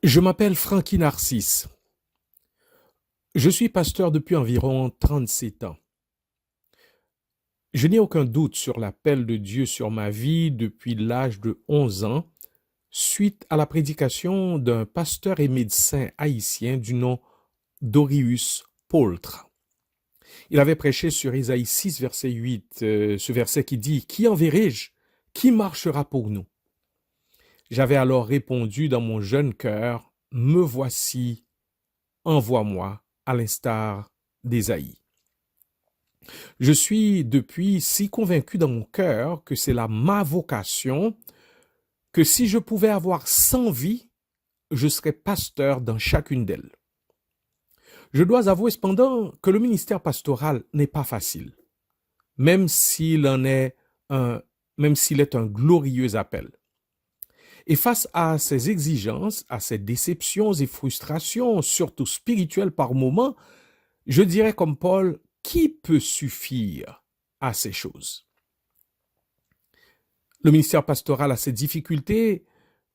Je m'appelle Frankie Narcisse. Je suis pasteur depuis environ 37 ans. Je n'ai aucun doute sur l'appel de Dieu sur ma vie depuis l'âge de 11 ans, suite à la prédication d'un pasteur et médecin haïtien du nom d'Orius Paultre. Il avait prêché sur Ésaïe 6, verset 8, ce verset qui dit « Qui enverrai-je? Qui marchera pour nous ?» J'avais alors répondu dans mon jeune cœur « Me voici, envoie-moi » à l'instar d'Ésaïe. Je suis depuis si convaincu dans mon cœur que c'est là ma vocation, que si je pouvais avoir 100 vies, je serais pasteur dans chacune d'elles. Je dois avouer cependant que le ministère pastoral n'est pas facile, même s'il est un glorieux appel. Et face à ces exigences, à ces déceptions et frustrations, surtout spirituelles par moments, je dirais comme Paul, qui peut suffire à ces choses? Le ministère pastoral a ses difficultés,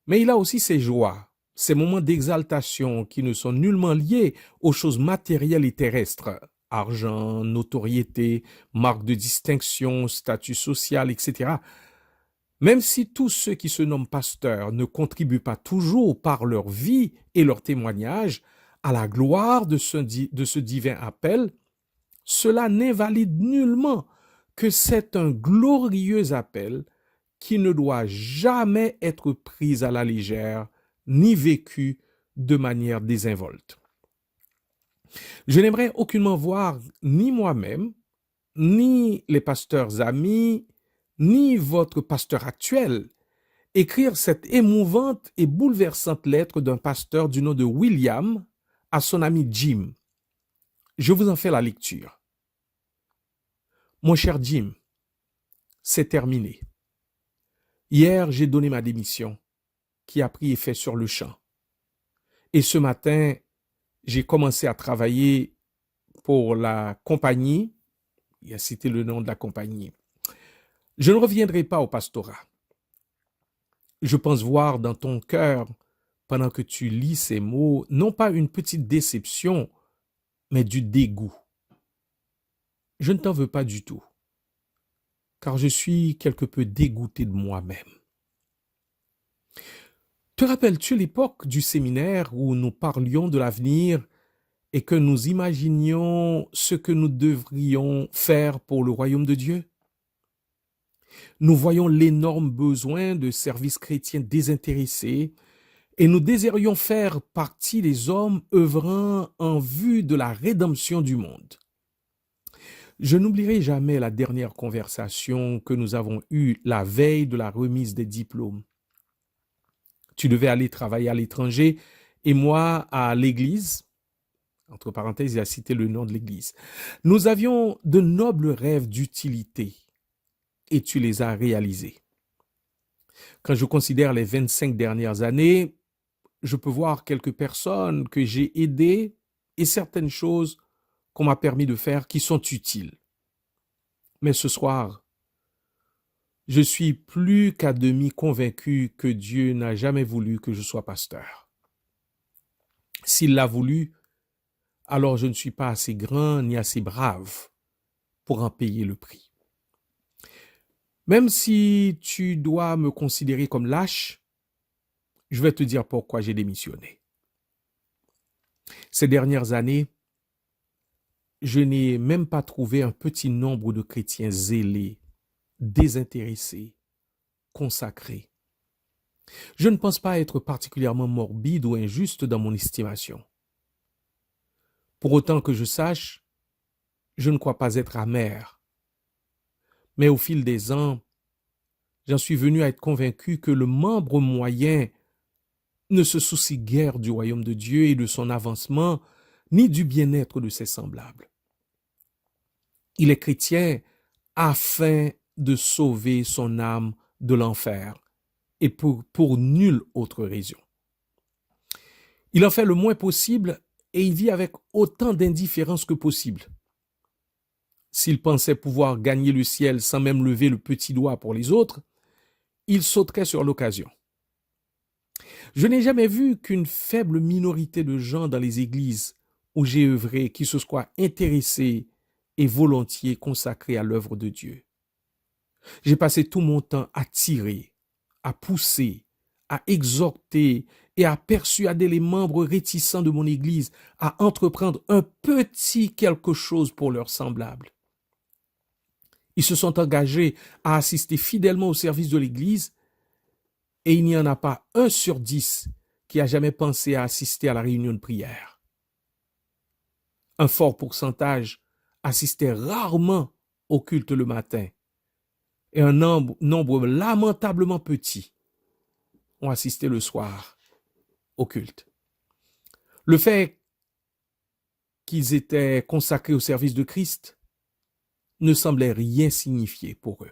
mais il a aussi ses joies, ces moments d'exaltation qui ne sont nullement liés aux choses matérielles et terrestres, argent, notoriété, marque de distinction, statut social, etc. Même si tous ceux qui se nomment pasteurs ne contribuent pas toujours par leur vie et leur témoignage à la gloire de ce divin appel, cela n'invalide nullement que c'est un glorieux appel qui ne doit jamais être pris à la légère ni vécu de manière désinvolte. Je n'aimerais aucunement voir ni moi-même, ni les pasteurs amis, ni votre pasteur actuel écrire cette émouvante et bouleversante lettre d'un pasteur du nom de William à son ami Jim. Je vous en fais la lecture. Mon cher Jim, c'est terminé. Hier, j'ai donné ma démission, qui a pris effet sur le champ. Et ce matin, j'ai commencé à travailler pour la compagnie. Il a cité le nom de la compagnie. Je ne reviendrai pas au pastorat. Je pense voir dans ton cœur, pendant que tu lis ces mots, non pas une petite déception, mais du dégoût. Je ne t'en veux pas du tout, car je suis quelque peu dégoûté de moi-même. Te rappelles-tu l'époque du séminaire où nous parlions de l'avenir et que nous imaginions ce que nous devrions faire pour le royaume de Dieu? Nous voyons l'énorme besoin de services chrétiens désintéressés et nous désirions faire partie des hommes œuvrant en vue de la rédemption du monde. Je n'oublierai jamais la dernière conversation que nous avons eue la veille de la remise des diplômes. Tu devais aller travailler à l'étranger et moi à l'église. Entre parenthèses, il a cité le nom de l'église. Nous avions de nobles rêves d'utilité et tu les as réalisés. Quand je considère les 25 dernières années, je peux voir quelques personnes que j'ai aidées et certaines choses qu'on m'a permis de faire qui sont utiles. Mais ce soir, je suis plus qu'à demi convaincu que Dieu n'a jamais voulu que je sois pasteur. S'il l'a voulu, alors je ne suis pas assez grand ni assez brave pour en payer le prix. Même si tu dois me considérer comme lâche, je vais te dire pourquoi j'ai démissionné. Ces dernières années, je n'ai même pas trouvé un petit nombre de chrétiens zélés, désintéressés, consacrés. Je ne pense pas être particulièrement morbide ou injuste dans mon estimation. Pour autant que je sache, je ne crois pas être amer. Mais au fil des ans, j'en suis venu à être convaincu que le membre moyen ne se soucie guère du royaume de Dieu et de son avancement, ni du bien-être de ses semblables. Il est chrétien afin de sauver son âme de l'enfer et pour nulle autre raison. Il en fait le moins possible et il vit avec autant d'indifférence que possible. S'il pensait pouvoir gagner le ciel sans même lever le petit doigt pour les autres, il sauterait sur l'occasion. Je n'ai jamais vu qu'une faible minorité de gens dans les églises où j'ai œuvré qui se soient intéressés et volontiers consacrés à l'œuvre de Dieu. J'ai passé tout mon temps à tirer, à pousser, à exhorter et à persuader les membres réticents de mon Église à entreprendre un petit quelque chose pour leurs semblables. Ils se sont engagés à assister fidèlement au service de l'Église et il n'y en a pas 1 sur 10 qui a jamais pensé à assister à la réunion de prière. Un fort pourcentage assistait rarement au culte le matin et un nombre lamentablement petit ont assisté le soir au culte. Le fait qu'ils étaient consacrés au service de Christ ne semblait rien signifier pour eux.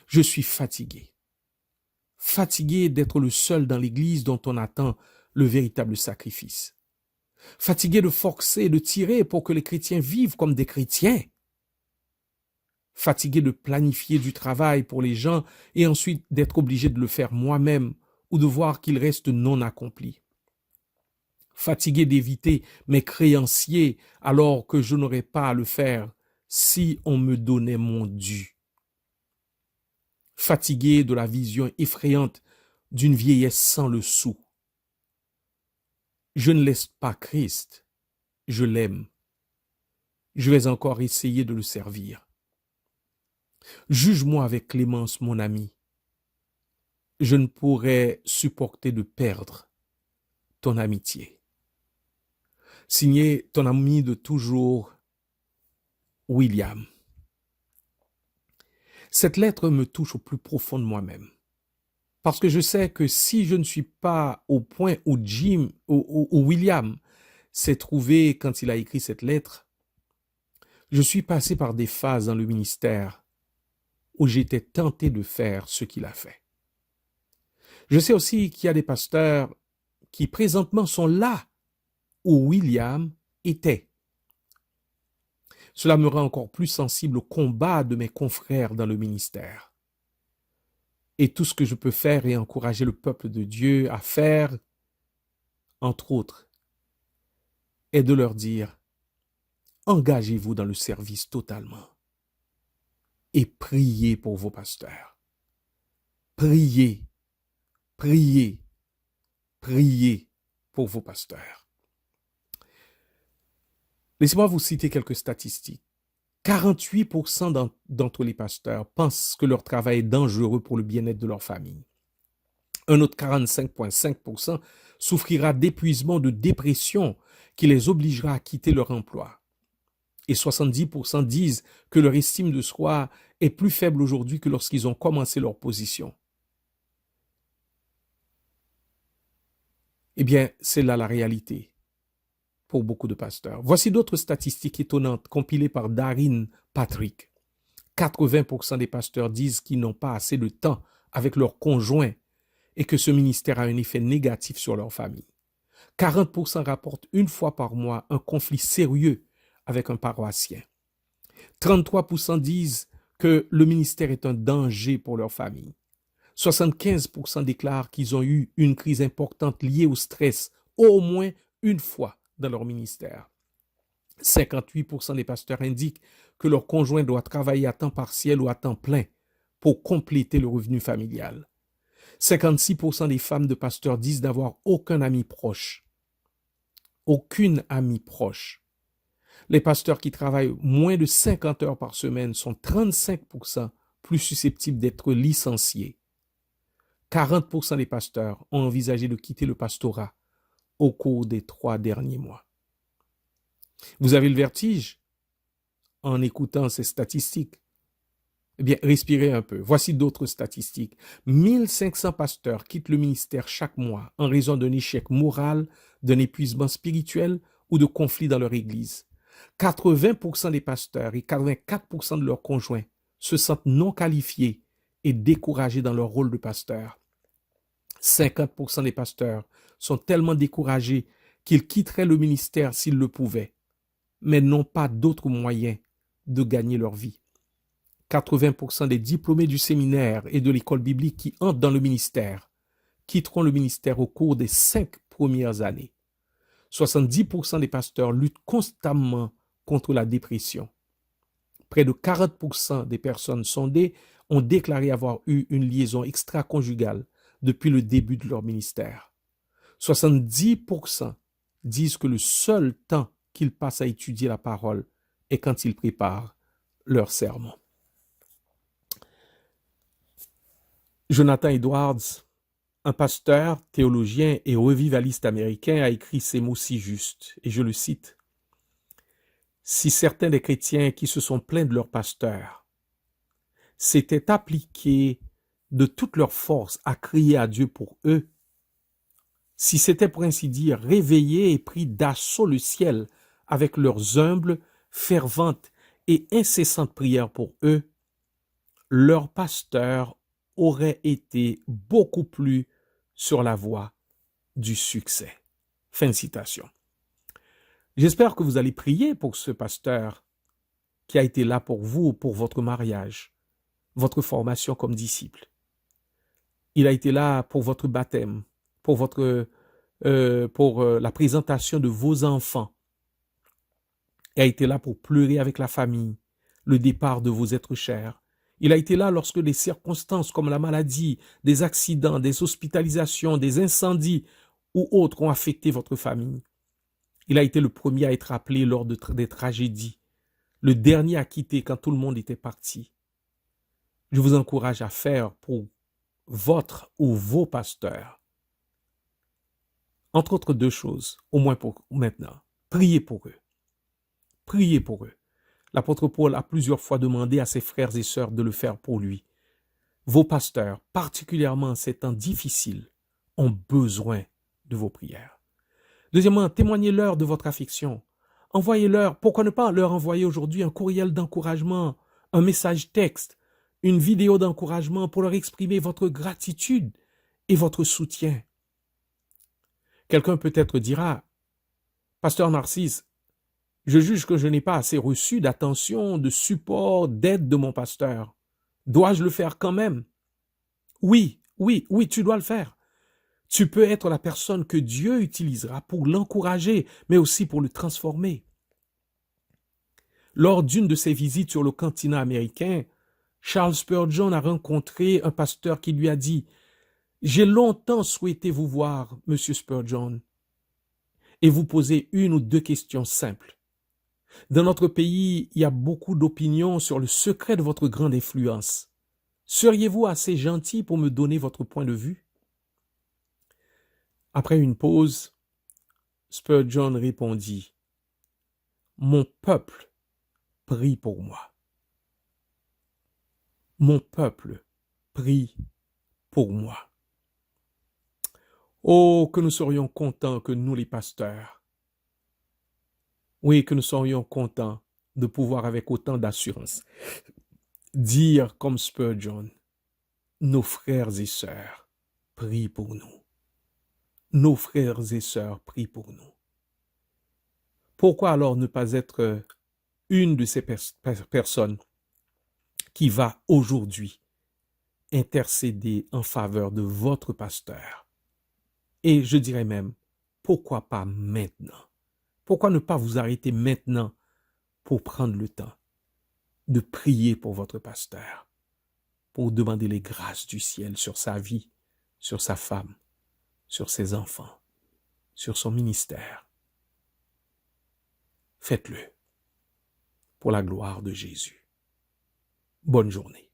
Je suis fatigué d'être le seul dans l'Église dont on attend le véritable sacrifice. Fatigué de forcer et de tirer pour que les chrétiens vivent comme des chrétiens. Fatigué de planifier du travail pour les gens et ensuite d'être obligé de le faire moi-même ou de voir qu'il reste non accompli. Fatigué d'éviter mes créanciers alors que je n'aurais pas à le faire si on me donnait mon dû. Fatigué de la vision effrayante d'une vieillesse sans le sou. Je ne laisse pas Christ, je l'aime. Je vais encore essayer de le servir. Juge-moi avec clémence, mon ami. Je ne pourrais supporter de perdre ton amitié. Signé ton ami de toujours, William. Cette lettre me touche au plus profond de moi-même. Parce que je sais que si je ne suis pas au point où William s'est trouvé quand il a écrit cette lettre, je suis passé par des phases dans le ministère où j'étais tenté de faire ce qu'il a fait. Je sais aussi qu'il y a des pasteurs qui présentement sont là où William était. Cela me rend encore plus sensible au combat de mes confrères dans le ministère. Et tout ce que je peux faire est encourager le peuple de Dieu à faire, entre autres, est de leur dire, engagez-vous dans le service totalement et priez pour vos pasteurs. Priez, priez, priez pour vos pasteurs. Laissez-moi vous citer quelques statistiques. 48% d'entre les pasteurs pensent que leur travail est dangereux pour le bien-être de leur famille. Un autre 45,5% souffrira d'épuisement, de dépression qui les obligera à quitter leur emploi. Et 70% disent que leur estime de soi est plus faible aujourd'hui que lorsqu'ils ont commencé leur position. Eh bien, c'est là la réalité pour beaucoup de pasteurs. Voici d'autres statistiques étonnantes compilées par Darren Patrick. 80% des pasteurs disent qu'ils n'ont pas assez de temps avec leur conjoint et que ce ministère a un effet négatif sur leur famille. 40% rapportent 1 fois par mois un conflit sérieux avec un paroissien. 33% disent que le ministère est un danger pour leur famille. 75% déclarent qu'ils ont eu une crise importante liée au stress au moins 1 fois dans leur ministère. 58% des pasteurs indiquent que leur conjoint doit travailler à temps partiel ou à temps plein pour compléter le revenu familial. 56% des femmes de pasteurs disent n'avoir aucun ami proche. Aucune amie proche. Les pasteurs qui travaillent moins de 50 heures par semaine sont 35% plus susceptibles d'être licenciés. 40% des pasteurs ont envisagé de quitter le pastorat au cours des 3 derniers mois. Vous avez le vertige en écoutant ces statistiques? Eh bien, respirez un peu. Voici d'autres statistiques. 1500 pasteurs quittent le ministère chaque mois en raison d'un échec moral, d'un épuisement spirituel ou de conflits dans leur église. 80% des pasteurs et 84% de leurs conjoints se sentent non qualifiés et découragés dans leur rôle de pasteur. 50% des pasteurs sont tellement découragés qu'ils quitteraient le ministère s'ils le pouvaient, mais n'ont pas d'autres moyens de gagner leur vie. 80% des diplômés du séminaire et de l'école biblique qui entrent dans le ministère quitteront le ministère au cours des 5 premières années. 70% des pasteurs luttent constamment contre la dépression. Près de 40% des personnes sondées ont déclaré avoir eu une liaison extra-conjugale depuis le début de leur ministère. 70% disent que le seul temps qu'ils passent à étudier la parole est quand ils préparent leur sermon. Jonathan Edwards, un pasteur, théologien et revivaliste américain, a écrit ces mots si justes, et je le cite. « Si certains des chrétiens qui se sont plaints de leur pasteur s'étaient appliqués de toute leur force à crier à Dieu pour eux, si c'était pour ainsi dire réveillés et pris d'assaut le ciel avec leurs humbles, ferventes et incessantes prières pour eux, leur pasteur aurait été beaucoup plus sur la voie du succès. » Fin de citation. J'espère que vous allez prier pour ce pasteur qui a été là pour vous, pour votre mariage, votre formation comme disciple. Il a été là pour votre baptême, pour la présentation de vos enfants. Il a été là pour pleurer avec la famille, le départ de vos êtres chers. Il a été là lorsque des circonstances comme la maladie, des accidents, des hospitalisations, des incendies ou autres ont affecté votre famille. Il a été le premier à être appelé lors des tragédies, le dernier à quitter quand tout le monde était parti. Je vous encourage à faire pour votre ou vos pasteurs, entre autres 2 choses, au moins pour maintenant. Priez pour eux. Priez pour eux. L'apôtre Paul a plusieurs fois demandé à ses frères et sœurs de le faire pour lui. Vos pasteurs, particulièrement en ces temps difficiles, ont besoin de vos prières. Deuxièmement, témoignez-leur de votre affection. Envoyez-leur, pourquoi ne pas leur envoyer aujourd'hui un courriel d'encouragement, un message texte, une vidéo d'encouragement pour leur exprimer votre gratitude et votre soutien. Quelqu'un peut-être dira, « Pasteur Narcisse, je juge que je n'ai pas assez reçu d'attention, de support, d'aide de mon pasteur. Dois-je le faire quand même? » Oui, tu dois le faire. Tu peux être la personne que Dieu utilisera pour l'encourager, mais aussi pour le transformer. Lors d'une de ses visites sur le continent américain, Charles Spurgeon a rencontré un pasteur qui lui a dit « J'ai longtemps souhaité vous voir, Monsieur Spurgeon, et vous poser 1 ou 2 questions simples. Dans notre pays, il y a beaucoup d'opinions sur le secret de votre grande influence. Seriez-vous assez gentil pour me donner votre point de vue? » Après une pause, Spurgeon répondit, « Mon peuple prie pour moi. Mon peuple prie pour moi. » Oh, que nous serions contents que nous les pasteurs, oui, que nous serions contents de pouvoir avec autant d'assurance dire comme Spurgeon, nos frères et sœurs prient pour nous. Nos frères et sœurs prient pour nous. Pourquoi alors ne pas être une de ces personnes qui va aujourd'hui intercéder en faveur de votre pasteur? Et je dirais même, pourquoi pas maintenant? Pourquoi ne pas vous arrêter maintenant pour prendre le temps de prier pour votre pasteur, pour demander les grâces du ciel sur sa vie, sur sa femme, sur ses enfants, sur son ministère? Faites-le pour la gloire de Jésus. Bonne journée.